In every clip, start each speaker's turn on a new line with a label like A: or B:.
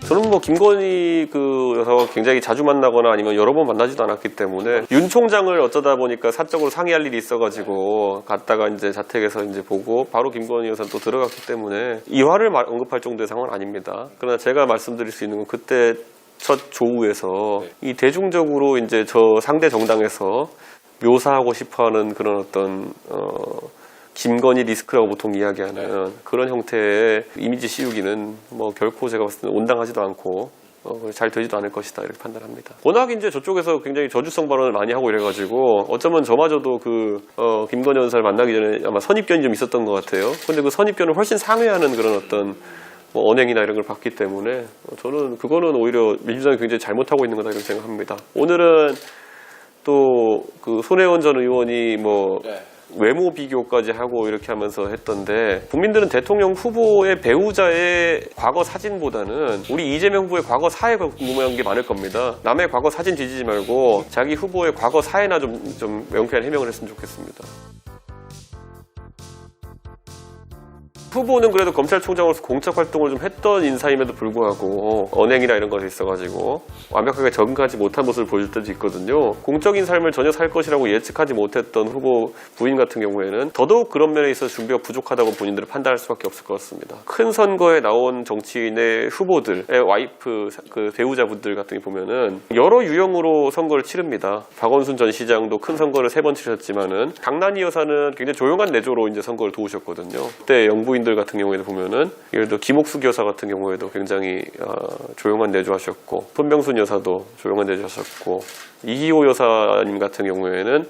A: 저는 뭐 김건희 그 여사와 굉장히 자주 만나거나 아니면 여러 번 만나지도 않았기 때문에 윤 총장을 어쩌다 보니까 사적으로 상의할 일이 있어가지고 갔다가 이제 자택에서 이제 보고 바로 김건희 여사는 또 들어갔기 때문에 이화를 언급할 정도의 상황은 아닙니다. 그러나 제가 말씀드릴 수 있는 건 그때 첫 조우에서 이 대중적으로 이제 저 상대 정당에서 묘사하고 싶어하는 그런 어떤 김건희 리스크라고 보통 이야기하는 그런 형태의 이미지 씌우기는 뭐 결코 제가 봤을 때는 온당하지도 않고 잘 되지도 않을 것이다 이렇게 판단합니다. 워낙 이제 저쪽에서 굉장히 저주성 발언을 많이 하고 이래가지고 어쩌면 저마저도 김건희 여사를 만나기 전에 아마 선입견이 좀 있었던 것 같아요. 근데 그 선입견을 훨씬 상회하는 그런 어떤 뭐 언행이나 이런 걸 봤기 때문에 저는 그거는 오히려 민주당이 굉장히 잘못하고 있는 거다 이렇게 생각합니다. 오늘은 또 그 손혜원 전 의원이 뭐 외모 비교까지 하고 이렇게 하면서 했던데 국민들은 대통령 후보의 배우자의 과거 사진보다는 우리 이재명 후보의 과거 사회가 궁금한 게 많을 겁니다. 남의 과거 사진 뒤지지 말고 자기 후보의 과거 사회나 좀 명쾌한 해명을 했으면 좋겠습니다. 후보는 그래도 검찰총장으로서 공적 활동을 좀 했던 인사임에도 불구하고 언행이나 이런 것이 있어가지고 완벽하게 적응하지 못한 모습을 보여줄 때도 있거든요. 공적인 삶을 전혀 살 것이라고 예측하지 못했던 후보 부인 같은 경우에는 더더욱 그런 면에 있어서 준비가 부족하다고 본인들은 판단할 수밖에 없을 것 같습니다. 큰 선거에 나온 정치인의 후보들의 와이프, 그 배우자분들 같은 게 보면은 여러 유형으로 선거를 치릅니다. 박원순 전 시장도 큰 선거를 3번 치르셨지만은 강난희 여사는 굉장히 조용한 내조로 이제 선거를 도우셨거든요. 그때 영부인 들 같은 경우에도 보면은 예를 들어 김옥숙 여사 같은 경우에도 굉장히 조용한 내조하셨고 손병순 여사도 조용한 내조하셨고 이희호 여사님 같은 경우에는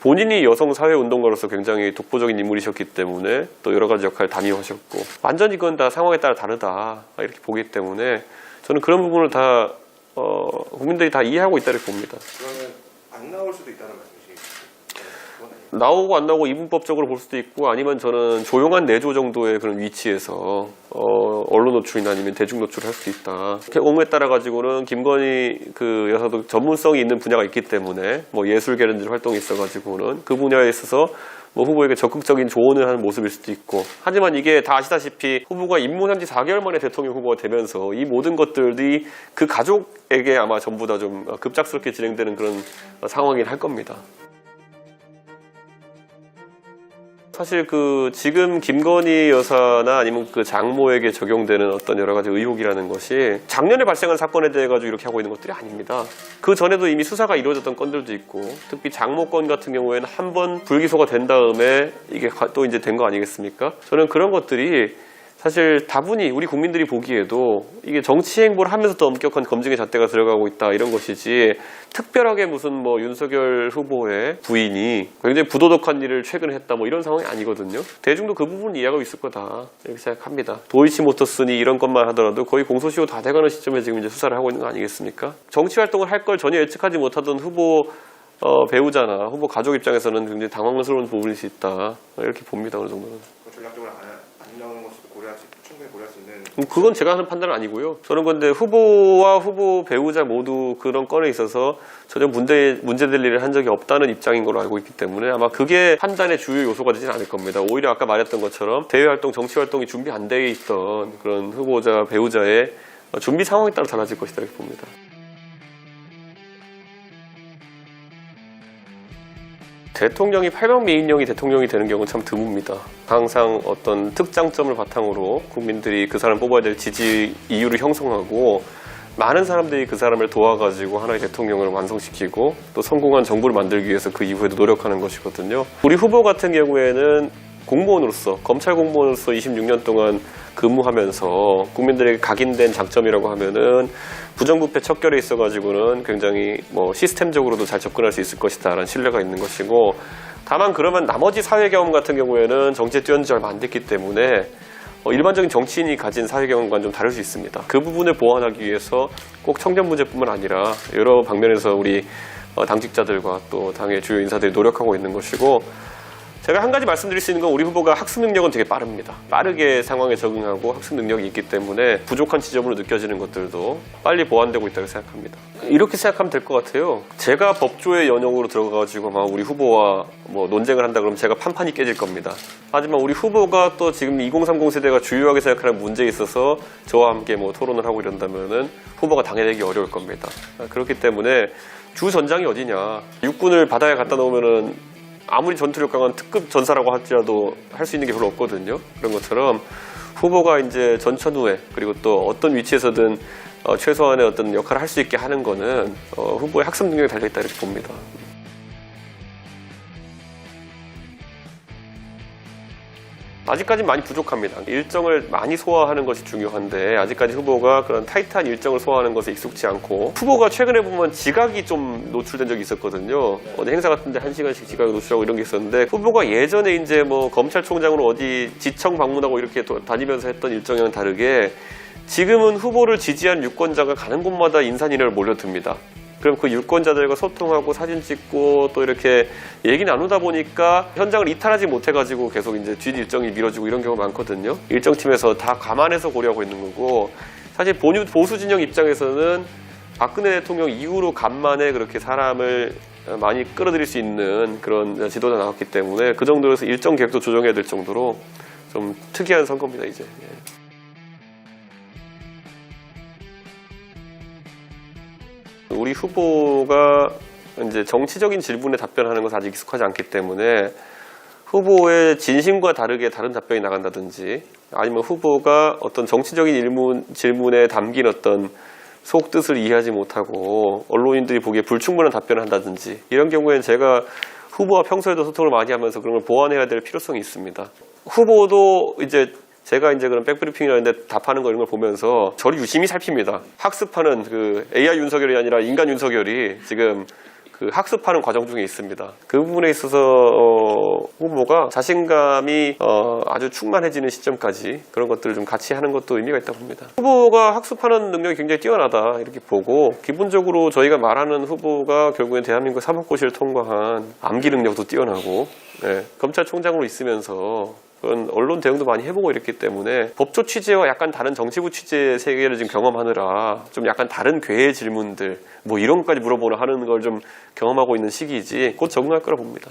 A: 본인이 여성 사회 운동가로서 굉장히 독보적인 인물이셨기 때문에 또 여러 가지 역할을 담임하셨고 완전히 그건 다 상황에 따라 다르다 이렇게 보기 때문에 저는 그런 부분을 다 국민들이 다 이해하고 있다 이렇게 봅니다.
B: 그러면 안 나올 수도 있다는 말씀이시죠?
A: 나오고 안 나오고 이분법적으로 볼 수도 있고 아니면 저는 조용한 내조 정도의 그런 위치에서 언론 노출이나 아니면 대중 노출을 할 수도 있다. 경우에 따라 가지고는 김건희 그 여사도 전문성이 있는 분야가 있기 때문에 뭐 예술계라든지 활동이 있어가지고는 그 분야에 있어서 뭐 후보에게 적극적인 조언을 하는 모습일 수도 있고 하지만 이게 다 아시다시피 후보가 입문한 지 4개월 만에 대통령 후보가 되면서 이 모든 것들이 그 가족에게 아마 전부 다 좀 급작스럽게 진행되는 그런 상황이긴 할 겁니다. 사실 지금 김건희 여사나 아니면 그 장모에게 적용되는 어떤 여러 가지 의혹이라는 것이 작년에 발생한 사건에 대해 가지고 이렇게 하고 있는 것들이 아닙니다. 그 전에도 이미 수사가 이루어졌던 건들도 있고 특히 장모 건 같은 경우에는 한 번 불기소가 된 다음에 이게 또 이제 된 거 아니겠습니까? 저는 그런 것들이 사실 다분히 우리 국민들이 보기에도 이게 정치 행보를 하면서도 엄격한 검증의 잣대가 들어가고 있다 이런 것이지 특별하게 무슨 뭐 윤석열 후보의 부인이 굉장히 부도덕한 일을 최근에 했다 뭐 이런 상황이 아니거든요. 대중도 그 부분 이해하고 있을 거다 이렇게 생각합니다. 도이치모터스니 이런 것만 하더라도 거의 공소시효 다 돼가는 시점에 지금 이제 수사를 하고 있는 거 아니겠습니까? 정치 활동을 할 걸 전혀 예측하지 못하던 후보 배우자나 후보 가족 입장에서는 굉장히 당황스러운 부분일 수 있다 이렇게 봅니다. 어느 정도는.
B: 전략적으로 안 나오는 것도 충분히 고려할 수 있는.
A: 그건 제가 하는 판단은 아니고요. 저는 근데 후보와 후보 배우자 모두 그런 건에 있어서 전혀 문제될 일을 한 적이 없다는 입장인 걸로 알고 있기 때문에 아마 그게 판단의 주요 요소가 되진 않을 겁니다. 오히려 아까 말했던 것처럼 대외활동, 정치활동이 준비 안 돼 있던 그런 후보자, 배우자의 준비 상황에 따라 달라질 것이다 이렇게 봅니다. 대통령이 8박 미인령이 대통령이 되는 경우는 참 드뭅니다. 항상 어떤 특장점을 바탕으로 국민들이 그 사람 뽑아야 될 지지 이유를 형성하고 많은 사람들이 그 사람을 도와가지고 하나의 대통령을 완성시키고 또 성공한 정부를 만들기 위해서 그 이후에도 노력하는 것이거든요. 우리 후보 같은 경우에는 공무원으로서 검찰 공무원으로서 26년 동안 근무하면서 국민들에게 각인된 장점이라고 하면은 부정부패 척결에 있어가지고는 굉장히 뭐 시스템적으로도 잘 접근할 수 있을 것이다라는 신뢰가 있는 것이고 다만 그러면 나머지 사회 경험 같은 경우에는 정치에 뛰어든 지 얼마 안 됐기 때문에 일반적인 정치인이 가진 사회 경험과는 좀 다를 수 있습니다. 그 부분을 보완하기 위해서 꼭 청년 문제뿐만 아니라 여러 방면에서 우리 당직자들과 또 당의 주요 인사들이 노력하고 있는 것이고 제가 한 가지 말씀드릴 수 있는 건 우리 후보가 학습 능력은 되게 빠릅니다. 빠르게 상황에 적응하고 학습 능력이 있기 때문에 부족한 지점으로 느껴지는 것들도 빨리 보완되고 있다고 생각합니다. 이렇게 생각하면 될 것 같아요. 제가 법조의 연영으로 들어가가지고 막 우리 후보와 뭐 논쟁을 한다 그러면 제가 판판이 깨질 겁니다. 하지만 우리 후보가 또 지금 2030 세대가 주요하게 생각하는 문제에 있어서 저와 함께 뭐 토론을 하고 이런다면은 후보가 당해내기 어려울 겁니다. 그렇기 때문에 주 전장이 어디냐. 육군을 바다에 갖다 놓으면은 아무리 전투력 강한 특급 전사라고 할지라도 할 수 있는 게 별로 없거든요. 그런 것처럼 후보가 이제 전천후에 그리고 또 어떤 위치에서든 최소한의 어떤 역할을 할 수 있게 하는 거는 후보의 학습 능력이 달려있다 이렇게 봅니다. 아직까지 많이 부족합니다. 일정을 많이 소화하는 것이 중요한데 아직까지 후보가 그런 타이트한 일정을 소화하는 것에 익숙치 않고 후보가 최근에 보면 지각이 좀 노출된 적이 있었거든요. 어디 행사 같은 데 1시간씩 지각이 노출하고 이런 게 있었는데 후보가 예전에 이제 뭐 검찰총장으로 어디 지청 방문하고 이렇게 또 다니면서 했던 일정이랑 다르게 지금은 후보를 지지한 유권자가 가는 곳마다 인산인해를 몰려듭니다. 그럼 그 유권자들과 소통하고 사진 찍고 또 이렇게 얘기 나누다 보니까 현장을 이탈하지 못해가지고 계속 이제 뒷 일정이 미뤄지고 이런 경우가 많거든요. 일정팀에서 다 감안해서 고려하고 있는 거고 사실 보수 진영 입장에서는 박근혜 대통령 이후로 간만에 그렇게 사람을 많이 끌어들일 수 있는 그런 지도자 나왔기 때문에 그 정도에서 일정 계획도 조정해야 될 정도로 좀 특이한 선거입니다, 이제. 우리 후보가 이제 정치적인 질문에 답변하는 것은 아직 익숙하지 않기 때문에 후보의 진심과 다르게 다른 답변이 나간다든지 아니면 후보가 어떤 정치적인 질문에 담긴 어떤 속뜻을 이해하지 못하고 언론인들이 보기에 불충분한 답변을 한다든지 이런 경우에는 제가 후보와 평소에도 소통을 많이 하면서 그런 걸 보완해야 될 필요성이 있습니다. 후보도 이제 제가 이제 그런 백브리핑이라는데 답하는 거 이런 걸 보면서 저를 유심히 살핍니다. 학습하는 그 AI 윤석열이 아니라 인간 윤석열이 지금 그 학습하는 과정 중에 있습니다. 그 부분에 있어서 후보가 자신감이 아주 충만해지는 시점까지 그런 것들을 좀 같이 하는 것도 의미가 있다고 봅니다. 후보가 학습하는 능력이 굉장히 뛰어나다 이렇게 보고 기본적으로 저희가 말하는 후보가 결국엔 대한민국 사법고시를 통과한 암기 능력도 뛰어나고 검찰총장으로 있으면서 그런 언론 대응도 많이 해보고 이랬기 때문에 법조 취재와 약간 다른 정치부 취재 세계를 지금 경험하느라 좀 약간 다른 괴의 질문들 뭐 이런 것까지 물어보나 하는 걸 좀 경험하고 있는 시기이지 곧 적응할 거라 봅니다.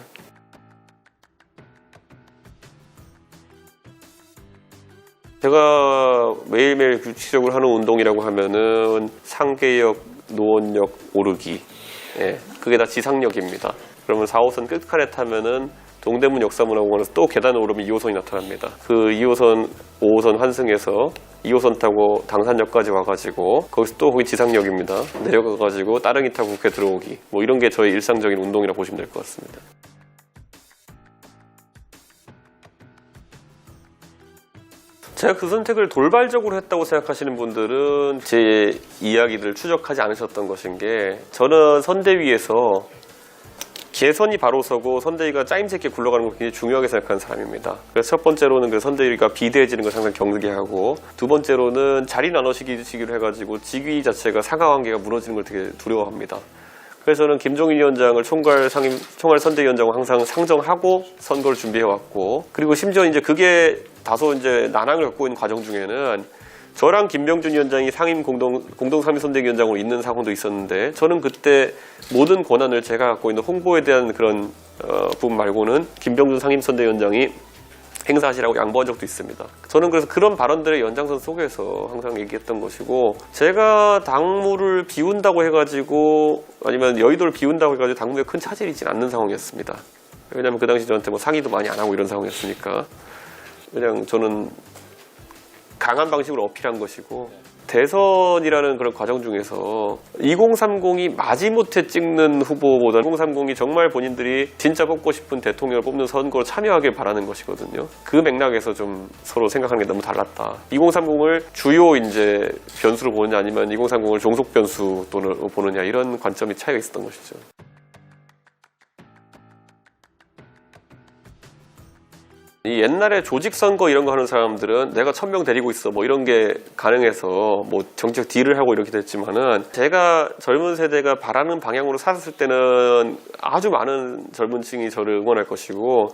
A: 제가 매일매일 규칙적으로 하는 운동이라고 하면은 상계역, 노원역 오르기 그게 다 지상역입니다. 그러면 4호선 끝칸에 타면은 동대문 역사문화공원에서 또 계단을 오르면 2호선이 나타납니다. 그 2호선, 5호선 환승해서 2호선 타고 당산역까지 와가지고 거기서 또 거기 지상역입니다. 내려가가지고 따릉이 타고 국회 들어오기 뭐 이런 게 저의 일상적인 운동이라고 보시면 될 것 같습니다. 제가 그 선택을 돌발적으로 했다고 생각하시는 분들은 제 이야기들을 추적하지 않으셨던 것인 게 저는 선대위에서 개선이 바로 서고 선대위가 짜임새 있게 굴러가는 걸 굉장히 중요하게 생각하는 사람입니다. 그래서 첫 번째로는 그 선대위가 비대해지는 걸 항상 경계하고 두 번째로는 자리 나눠시기로 해가지고 직위 자체가 상하관계가 무너지는 걸 되게 두려워합니다. 그래서 저는 김종인 위원장을 총괄 선대위원장으로 항상 상정하고 선거를 준비해왔고 그리고 심지어 이제 그게 다소 이제 난항을 겪고 있는 과정 중에는 저랑 김병준 위원장이 상임 공동 상임선대위원장으로 있는 상황도 있었는데 저는 그때 모든 권한을 제가 갖고 있는 홍보에 대한 그런 부분 말고는 김병준 상임선대위원장이 행사하시라고 양보한 적도 있습니다. 저는 그래서 그런 발언들의 연장선 속에서 항상 얘기했던 것이고 제가 당무를 비운다고 해가지고 아니면 여의도를 비운다고 해가지고 당무에 큰 차질이 있지는 않는 상황이었습니다. 왜냐하면 그 당시 저한테 뭐 상의도 많이 안 하고 이런 상황이었으니까 그냥 저는 강한 방식으로 어필한 것이고 대선이라는 그런 과정 중에서 2030이 마지못해 찍는 후보보다 2030이 정말 본인들이 진짜 뽑고 싶은 대통령을 뽑는 선거로 참여하길 바라는 것이거든요. 그 맥락에서 좀 서로 생각하는 게 너무 달랐다. 2030을 주요 이제 변수로 보느냐 아니면 2030을 종속 변수 또는 보느냐 이런 관점이 차이가 있었던 것이죠. 이 옛날에 조직 선거 이런 거 하는 사람들은 내가 1000명 데리고 있어 뭐 이런 게 가능해서 뭐 정책 딜을 하고 이렇게 됐지만은 제가 젊은 세대가 바라는 방향으로 살았을 때는 아주 많은 젊은 층이 저를 응원할 것이고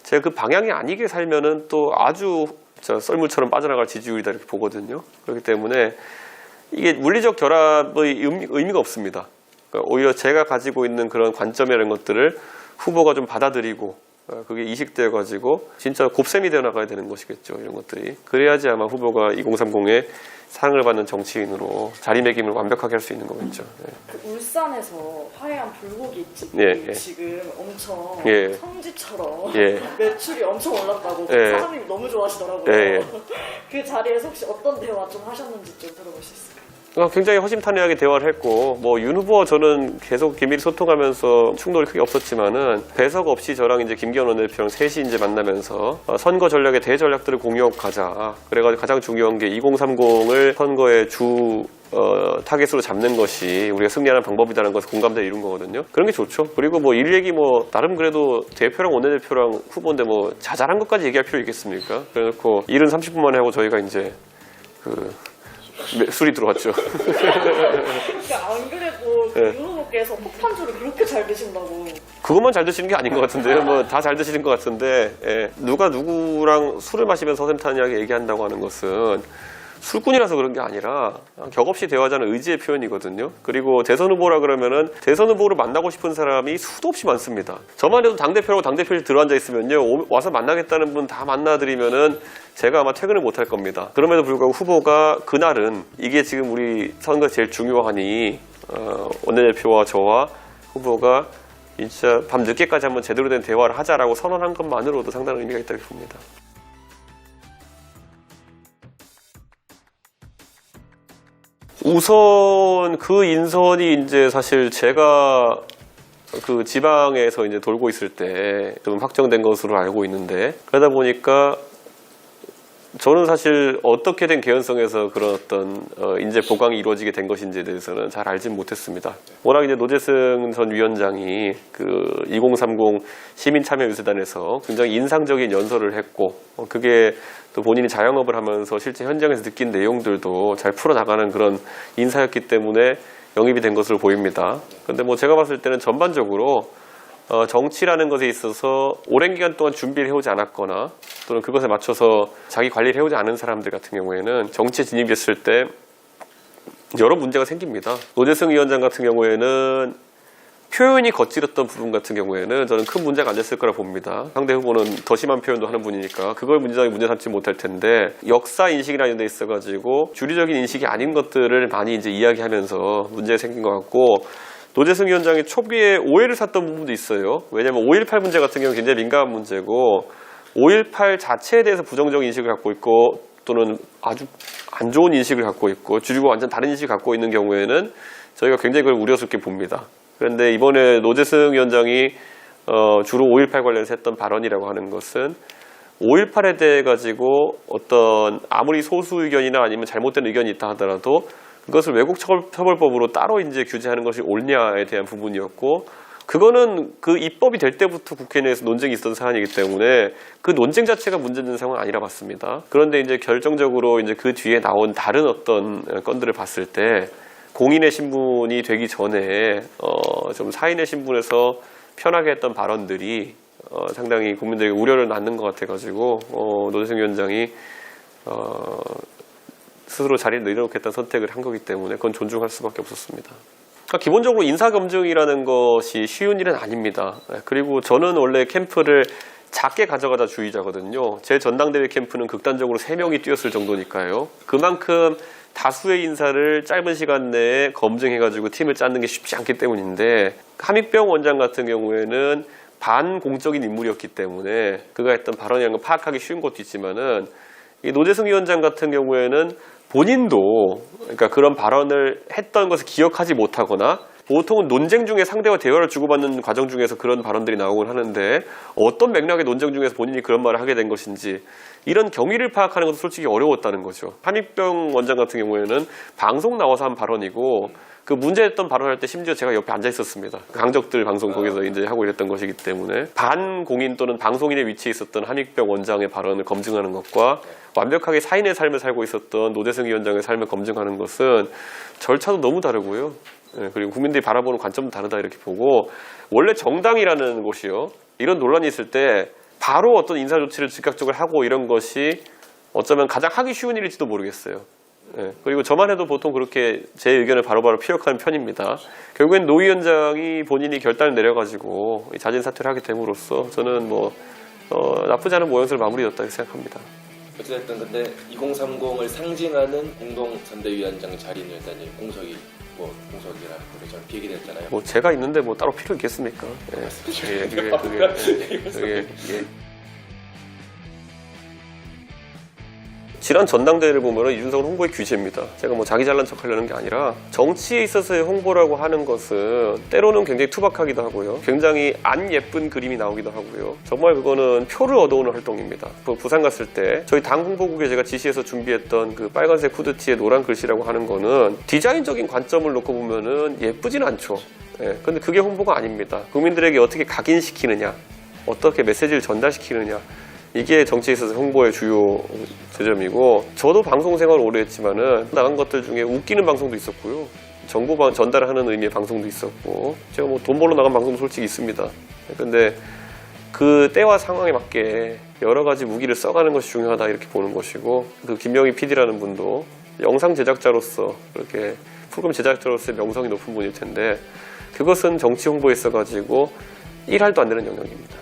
A: 제가 그 방향이 아니게 살면은 또 아주 썰물처럼 빠져나갈 지지율이다 이렇게 보거든요. 그렇기 때문에 이게 물리적 결합의 의미가 없습니다. 그러니까 오히려 제가 가지고 있는 그런 관점이라는 것들을 후보가 좀 받아들이고 그게 이식되어 가지고 진짜 곱셈이 되어 나가야 되는 것이겠죠. 이런 것들이. 그래야지 아마 후보가 2030에 사랑을 받는 정치인으로 자리매김을 완벽하게 할 수 있는 거겠죠. 네.
C: 그 울산에서 화해한 불고기 집이
A: 예.
C: 지금 엄청
A: 예.
C: 성지처럼
A: 예.
C: 매출이 엄청 올랐다고
A: 예.
C: 사장님이 너무 좋아하시더라고요.
A: 예.
C: 그 자리에서 혹시 어떤 대화 좀 하셨는지 좀 들어볼 수 있을까요?
A: 굉장히 허심탄회하게 대화를 했고 윤 후보와 저는 계속 긴밀히 소통하면서 충돌이 크게 없었지만은 배석 없이 저랑 이제 김기현 원내대표랑 셋이 이제 만나면서 선거 전략의 대전략들을 공유하고 가자. 그래가지고 가장 중요한 게 2030을 선거의 주 타겟으로 잡는 것이 우리가 승리하는 방법이라는 것을 공감대를 이룬 거거든요. 그런 게 좋죠. 그리고 일 얘기 나름 그래도 대표랑 원내대표랑 후보인데 자잘한 것까지 얘기할 필요 있겠습니까? 그래놓고 일은 30분 만에 하고 저희가 이제 술이 들어왔죠.
C: 그러니까 안 그래도
A: 네.
C: 윤 후보께서 폭탄주를 그렇게 잘 드신다고.
A: 그것만 잘 드시는 게 아닌 것 같은데요. 다 잘 드시는 것 같은데 누가 누구랑 술을 마시면서 허심탄회하게 얘기한다고 하는 것은 술꾼이라서 그런 게 아니라 격없이 대화하자는 의지의 표현이거든요. 그리고 대선 후보라 그러면은 대선 후보를 만나고 싶은 사람이 수도 없이 많습니다. 저만 해도 당대표라고 당대표실 들어앉아 있으면요. 와서 만나겠다는 분 다 만나드리면은 제가 아마 퇴근을 못 할 겁니다. 그럼에도 불구하고 후보가 그날은 이게 지금 우리 선거에서 제일 중요하니 원내대표와 저와 후보가 진짜 밤 늦게까지 한번 제대로 된 대화를 하자라고 선언한 것만으로도 상당한 의미가 있다고 봅니다. 우선 그 인선이 이제 사실 제가 그 지방에서 이제 돌고 있을 때 좀 확정된 것으로 알고 있는데 그러다 보니까 저는 사실 어떻게 된 개연성에서 그런 어떤 인재 보강이 이루어지게 된 것인지에 대해서는 잘 알진 못했습니다. 워낙 이제 노재승 전 위원장이 그 2030 시민참여유세단에서 굉장히 인상적인 연설을 했고 그게 또 본인이 자영업을 하면서 실제 현장에서 느낀 내용들도 잘 풀어나가는 그런 인사였기 때문에 영입이 된 것으로 보입니다. 그런데 제가 봤을 때는 전반적으로 정치라는 것에 있어서 오랜 기간 동안 준비를 해오지 않았거나 또는 그것에 맞춰서 자기 관리를 해오지 않은 사람들 같은 경우에는 정치에 진입했을 때 여러 문제가 생깁니다. 노재승 위원장 같은 경우에는 표현이 거칠었던 부분 같은 경우에는 저는 큰 문제가 안 됐을 거라 봅니다. 상대 후보는 더 심한 표현도 하는 분이니까 그걸 문제 삼지 못할 텐데 역사 인식이라는 데 있어가지고 주류적인 인식이 아닌 것들을 많이 이제 이야기하면서 문제가 생긴 것 같고 노재승 위원장이 초기에 오해를 샀던 부분도 있어요. 왜냐하면 5.18 문제 같은 경우는 굉장히 민감한 문제고 5.18 자체에 대해서 부정적 인식을 갖고 있고 또는 아주 안 좋은 인식을 갖고 있고 주류와 완전 다른 인식을 갖고 있는 경우에는 저희가 굉장히 그걸 우려스럽게 봅니다. 그런데 이번에 노재승 위원장이 주로 5.18 관련해서 했던 발언이라고 하는 것은 5.18에 대해 가지고 어떤 아무리 소수 의견이나 아니면 잘못된 의견이 있다 하더라도 그것을 왜곡처벌법으로 따로 이제 규제하는 것이 옳냐에 대한 부분이었고 그거는 그 입법이 될 때부터 국회 내에서 논쟁이 있었던 사안이기 때문에 그 논쟁 자체가 문제되는 상황은 아니라 봤습니다. 그런데 이제 결정적으로 이제 그 뒤에 나온 다른 어떤 건들을 봤을 때 공인의 신분이 되기 전에 좀 사인의 신분에서 편하게 했던 발언들이 상당히 국민들에게 우려를 낳는 것 같아가지고 노재승 위원장이 스스로 자리를 내려놓겠다는 선택을 한 거기 때문에 그건 존중할 수밖에 없었습니다. 그러니까 기본적으로 인사검증이라는 것이 쉬운 일은 아닙니다. 그리고 저는 원래 캠프를 작게 가져가자 주의자거든요. 제 전당대회 캠프는 극단적으로 3명이 뛰었을 정도니까요. 그만큼 다수의 인사를 짧은 시간 내에 검증해가지고 팀을 짜는 게 쉽지 않기 때문인데 함익병 원장 같은 경우에는 반공적인 인물이었기 때문에 그가 했던 발언이라는 걸 파악하기 쉬운 것도 있지만은 이 노재승 위원장 같은 경우에는 본인도 그러니까 그런 발언을 했던 것을 기억하지 못하거나 보통은 논쟁 중에 상대와 대화를 주고받는 과정 중에서 그런 발언들이 나오곤 하는데 어떤 맥락의 논쟁 중에서 본인이 그런 말을 하게 된 것인지 이런 경위를 파악하는 것도 솔직히 어려웠다는 거죠. 함익병 원장 같은 경우에는 방송 나와서 한 발언이고 그 문제였던 발언할 때 심지어 제가 옆에 앉아 있었습니다. 강적들 방송 거기서 이제 하고 이랬던 것이기 때문에 반공인 또는 방송인의 위치에 있었던 함익병 원장의 발언을 검증하는 것과 완벽하게 사인의 삶을 살고 있었던 노재승 위원장의 삶을 검증하는 것은 절차도 너무 다르고요. 그리고 국민들이 바라보는 관점도 다르다 이렇게 보고 원래 정당이라는 곳이요. 이런 논란이 있을 때 바로 어떤 인사 조치를 즉각적으로 하고 이런 것이 어쩌면 가장 하기 쉬운 일일지도 모르겠어요. 예, 그리고 저만 해도 보통 그렇게 제 의견을 바로바로 피력하는 편입니다. 결국엔 노 위원장이 본인이 결단을 내려가지고 자진 사퇴를 하게 됨으로써 저는 뭐 나쁘지 않은 모양새를 마무리였다고 생각합니다.
D: 어쨌든 근데 2030을 상징하는 공동선대위원장 자리는 일단 공석이 공석이라 저는 비얘기 됐잖아요.
A: 뭐 제가 있는데 뭐 따로 필요 있겠습니까? 그게 지난 전당대회를 보면은 이준석은 홍보의 규제입니다. 제가 뭐 자기 잘난 척 하려는 게 아니라 정치에 있어서의 홍보라고 하는 것은 때로는 굉장히 투박하기도 하고요. 굉장히 안 예쁜 그림이 나오기도 하고요. 정말 그거는 표를 얻어오는 활동입니다. 부산 갔을 때 저희 당 홍보국에 제가 지시해서 준비했던 그 빨간색 후드티에 노란 글씨라고 하는 거는 디자인적인 관점을 놓고 보면은 예쁘진 않죠. 예, 근데 그게 홍보가 아닙니다. 국민들에게 어떻게 각인시키느냐, 어떻게 메시지를 전달시키느냐, 이게 정치에 있어서 홍보의 주요 지점이고, 저도 방송 생활을 오래 했지만은 나간 것들 중에 웃기는 방송도 있었고요. 정보 전달하는 의미의 방송도 있었고, 제가 뭐 돈 벌러 나간 방송도 솔직히 있습니다. 근데 그 때와 상황에 맞게 여러 가지 무기를 써가는 것이 중요하다 이렇게 보는 것이고, 그 김영희 PD라는 분도 영상 제작자로서 그렇게 프로그램 제작자로서의 명성이 높은 분일 텐데 그것은 정치 홍보에 있어가지고 1할도 안 되는 영역입니다.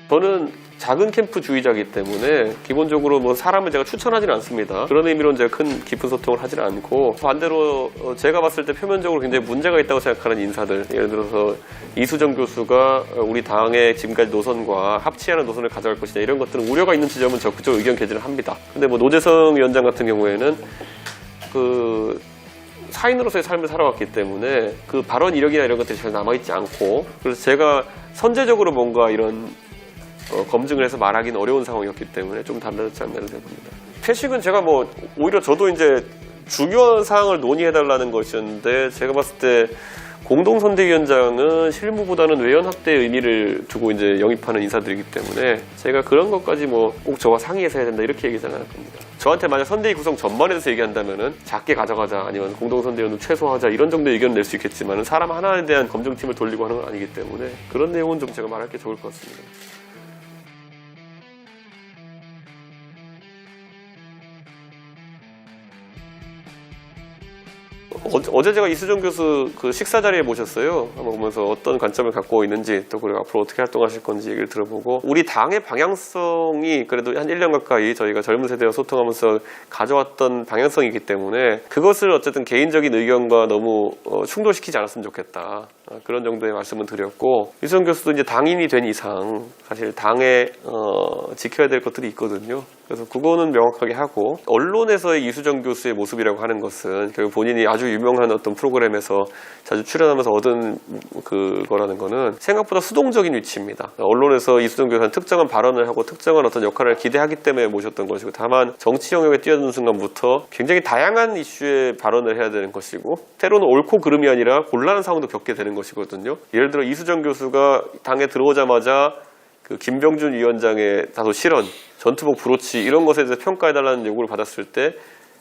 A: 저는 작은 캠프주의자이기 때문에 기본적으로 뭐 사람을 제가 추천하지는 않습니다. 그런 의미로는 제가 큰 깊은 소통을 하지는 않고, 반대로 제가 봤을 때 표면적으로 굉장히 문제가 있다고 생각하는 인사들, 예를 들어서 이수정 교수가 우리 당의 지금까지 노선과 합치하는 노선을 가져갈 것이냐 이런 것들은 우려가 있는 지점은 적극적 의견 개진을 합니다. 근데 뭐 노재성 위원장 같은 경우에는 그 사인으로서의 삶을 살아왔기 때문에 그 발언 이력이나 이런 것들이 잘 남아있지 않고, 그래서 제가 선제적으로 뭔가 이런 검증을 해서 말하기는 어려운 상황이었기 때문에 좀 달라졌지 않나 생각합니다. 패식은 제가 뭐 오히려 저도 이제 중요한 사항을 논의해달라는 것이었는데, 제가 봤을 때 공동선대위원장은 실무보다는 외연 확대의 의미를 두고 이제 영입하는 인사들이기 때문에 제가 그런 것까지 뭐 꼭 저와 상의해서 해야 된다 이렇게 얘기하지 않을 겁니다. 저한테 만약 선대위 구성 전반에 대해서 얘기한다면은 작게 가져가자, 아니면 공동선대위원을 최소화하자 이런 정도의 의견을 낼 수 있겠지만 사람 하나에 대한 검증팀을 돌리고 하는 건 아니기 때문에 그런 내용은 좀 제가 말할 게 좋을 것 같습니다. 어제 제가 이수정 교수 그 식사 자리에 모셨어요. 한번 보면서 어떤 관점을 갖고 있는지, 또 그리고 앞으로 어떻게 활동하실 건지 얘기를 들어보고, 우리 당의 방향성이 그래도 한 1년 가까이 저희가 젊은 세대와 소통하면서 가져왔던 방향성이기 때문에 그것을 어쨌든 개인적인 의견과 너무 충돌시키지 않았으면 좋겠다, 그런 정도의 말씀을 드렸고, 이수정 교수도 이제 당인이 된 이상 사실 당에 지켜야 될 것들이 있거든요. 그래서 그거는 명확하게 하고, 언론에서의 이수정 교수의 모습이라고 하는 것은 결국 본인이 아주 유명한 어떤 프로그램에서 자주 출연하면서 얻은 그거라는 거는 생각보다 수동적인 위치입니다. 언론에서 이수정 교수는 특정한 발언을 하고 특정한 어떤 역할을 기대하기 때문에 모셨던 것이고, 다만 정치 영역에 뛰어드는 순간부터 굉장히 다양한 이슈에 발언을 해야 되는 것이고, 때로는 옳고 그름이 아니라 곤란한 상황도 겪게 되는 것이거든요. 예를 들어 이수정 교수가 당에 들어오자마자 그 김병준 위원장의 다소 실언, 전투복 브로치 이런 것에 대해서 평가해달라는 요구를 받았을 때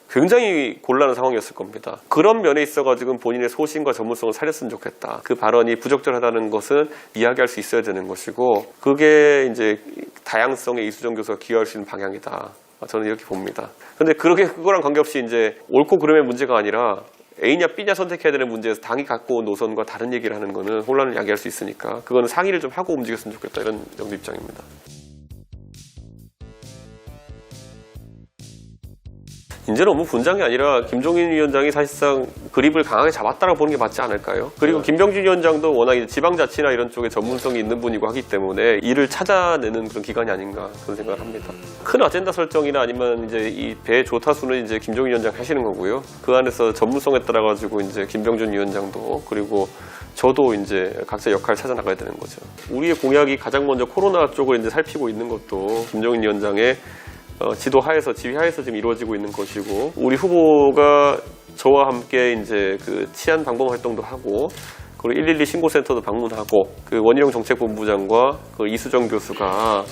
A: 굉장히 곤란한 상황이었을 겁니다. 그런 면에 있어가지고 본인의 소신과 전문성을 살렸으면 좋겠다. 그 발언이 부적절하다는 것은 이야기할 수 있어야 되는 것이고, 그게 이제 다양성에 이수정 교수가 기여할 수 있는 방향이다. 저는 이렇게 봅니다. 근데 그거랑 관계없이 이제 옳고 그름의 문제가 아니라 A냐 B냐 선택해야 되는 문제에서 당이 갖고 온 노선과 다른 얘기를 하는 거는 혼란을 야기할 수 있으니까 그거는 상의를 좀 하고 움직였으면 좋겠다, 이런 정도 입장입니다. 이제 너무 분장이 아니라 김종인 위원장이 사실상 그립을 강하게 잡았다라고 보는 게 맞지 않을까요? 그리고 김병준 위원장도 워낙 이제 지방자치나 이런 쪽에 전문성이 있는 분이고 하기 때문에 이를 찾아내는 그런 기관이 아닌가, 그런 생각을 합니다. 큰 아젠다 설정이나 아니면 이제 이 배 조타수는 이제 김종인 위원장 하시는 거고요. 그 안에서 전문성에 따라 가지고 이제 김병준 위원장도, 그리고 저도 이제 각자 역할을 찾아 나가야 되는 거죠. 우리의 공약이 가장 먼저 코로나 쪽을 이제 살피고 있는 것도 김종인 위원장의 지도하에서, 지휘하에서 지금 이루어지고 있는 것이고, 우리 후보가 저와 함께 이제 그 치안 방법 활동도 하고, 그리고 112 신고센터도 방문하고, 그 원희룡 정책본부장과 그 이수정 교수가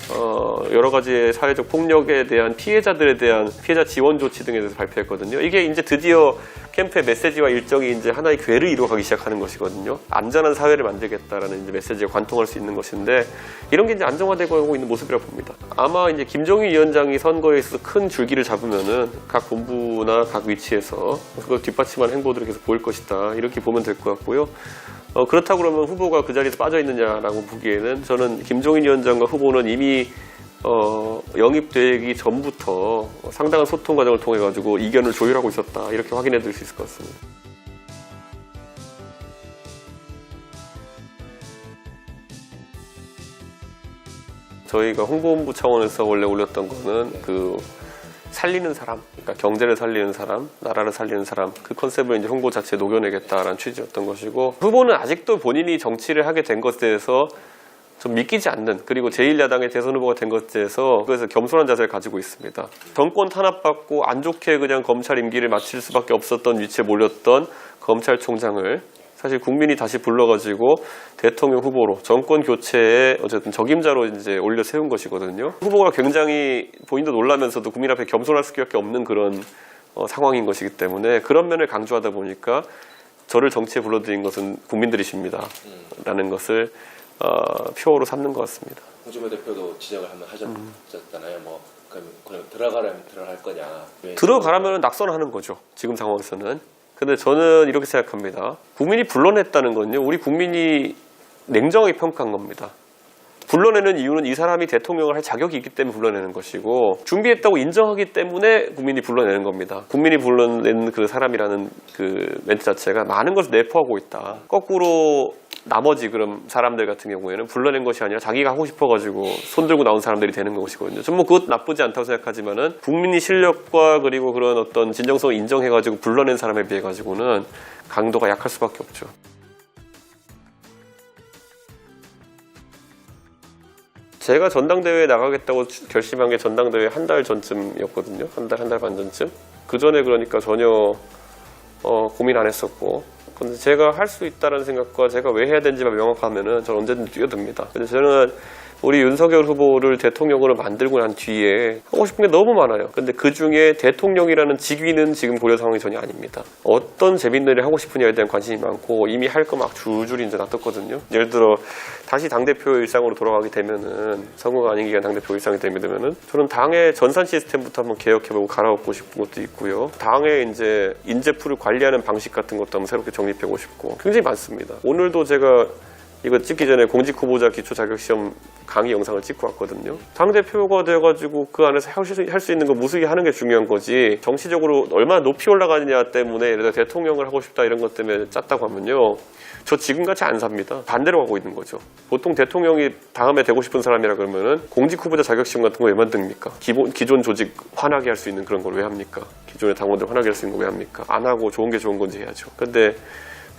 A: 여러 가지의 사회적 폭력에 대한 피해자들에 대한 피해자 지원 조치 등에 대해서 발표했거든요. 이게 이제 드디어 캠프의 메시지와 일정이 이제 하나의 궤를 이루어가기 시작하는 것이거든요. 안전한 사회를 만들겠다라는 이제 메시지에 관통할 수 있는 것인데 이런 게 이제 안정화되고 있는 모습이라고 봅니다. 아마 이제 김종인 위원장이 선거에 있어서 큰 줄기를 잡으면은 각 본부나 각 위치에서 그걸 뒷받침하는 행보들을 계속 보일 것이다. 이렇게 보면 될 것 같고요. 그렇다고 그러면 후보가 그 자리에서 빠져 있느냐라고 보기에는 저는 김종인 위원장과 후보는 이미 영입되기 전부터 상당한 소통 과정을 통해 가지고 이견을 조율하고 있었다 이렇게 확인해 드릴 수 있을 것 같습니다. 저희가 홍보본부 차원에서 원래 올렸던 거는 그 살리는 사람, 그러니까 경제를 살리는 사람, 나라를 살리는 사람 그 컨셉을 이제 홍보 자체에 녹여내겠다라는 취지였던 것이고 후보는 아직도 본인이 정치를 하게 된 것에 대해서 좀 믿기지 않는 그리고 제1야당의 대선 후보가 된 것에 대해서 그래서 겸손한 자세를 가지고 있습니다. 정권 탄압받고 안 좋게 그냥 검찰 임기를 마칠 수밖에 없었던 위치에 몰렸던 검찰총장을 사실 국민이 다시 불러가지고 대통령 후보로 정권 교체에 어쨌든 적임자로 이제 올려 세운 것이거든요. 후보가 굉장히 본인도 놀라면서도 국민 앞에 겸손할 수밖에 없는 그런 상황인 것이기 때문에 그런 면을 강조하다 보니까 저를 정치에 불러들인 것은 국민들이십니다. 라는 것을 표어로 삼는 것 같습니다.
D: 홍준표 대표도 지적을 한번 하셨잖아요. 그럼 들어가려면 들어갈 거냐.
A: 들어가라면 낙선하는 거죠. 지금 상황에서는. 근데 저는 이렇게 생각합니다. 국민이 불러냈다는 건요. 우리 국민이 냉정하게 평가한 겁니다. 불러내는 이유는 이 사람이 대통령을 할 자격이 있기 때문에 불러내는 것이고 준비했다고 인정하기 때문에 국민이 불러내는 겁니다. 국민이 불러낸 그 사람이라는 그 멘트 자체가 많은 것을 내포하고 있다. 거꾸로 나머지 그럼 사람들 같은 경우에는 불러낸 것이 아니라 자기가 하고 싶어가지고 손들고 나온 사람들이 되는 것이거든요. 전 뭐 그것 나쁘지 않다고 생각하지만은 국민이 실력과 그리고 그런 어떤 진정성을 인정해가지고 불러낸 사람에 비해 가지고는 강도가 약할 수밖에 없죠. 제가 전당대회에 나가겠다고 결심한 게 전당대회 한 달 전쯤이었거든요. 한 달 반 전쯤. 그 전에 그러니까 전혀 고민 안 했었고. 근데 제가 할 수 있다는 생각과 제가 왜 해야 되는지만 명확하면은 저는 언제든 뛰어듭니다. 근데 저는 우리 윤석열 후보를 대통령으로 만들고 난 뒤에 하고 싶은 게 너무 많아요. 근데 그 중에 대통령이라는 직위는 지금 고려 상황이 전혀 아닙니다. 어떤 재밌는 일을 하고 싶으냐에 대한 관심이 많고 이미 할 거 막 줄줄이 이제 놔뒀거든요. 예를 들어 다시 당대표 일상으로 돌아가게 되면은 선거가 아닌 기간 당대표 일상이 되면은 저는 당의 전산 시스템부터 한번 개혁해보고 갈아엎고 싶은 것도 있고요. 당의 이제 인재풀을 관리하는 방식 같은 것도 한번 새롭게 정립해보고 싶고 굉장히 많습니다. 오늘도 제가 이거 찍기 전에 공직 후보자 기초 자격시험 강의 영상을 찍고 왔거든요. 당대표가 돼가지고 그 안에서 할 수 있는 거 무수히 하는 게 중요한 거지 정치적으로 얼마나 높이 올라가느냐 때문에 예를 들어 대통령을 하고 싶다 이런 것 때문에 짰다고 하면요. 저 지금같이 안 삽니다. 반대로 가고 있는 거죠. 보통 대통령이 다음에 되고 싶은 사람이라 그러면은 공직 후보자 자격시험 같은 거 왜 만듭니까? 기존 조직 화나게 할 수 있는 그런 걸 왜 합니까? 기존의 당원들 화나게 할 수 있는 거 왜 합니까? 안 하고 좋은 게 좋은 건지 해야죠. 근데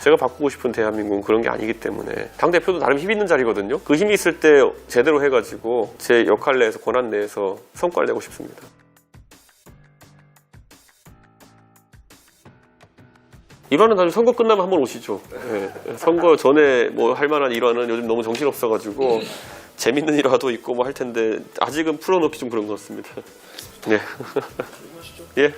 A: 제가 바꾸고 싶은 대한민국은 그런 게 아니기 때문에 당대표도 나름 힘 있는 자리거든요. 그 힘이 있을 때 제대로 해가지고 제 역할 내에서 권한 내에서 성과를 내고 싶습니다. 일화는 나중에 선거 끝나면 한번 오시죠. 네. 선거 전에 뭐 할 만한 일화는 요즘 너무 정신없어가지고 재밌는 일화도 있고 뭐 할 텐데 아직은 풀어놓기 좀 그런 것 같습니다. 네. 예.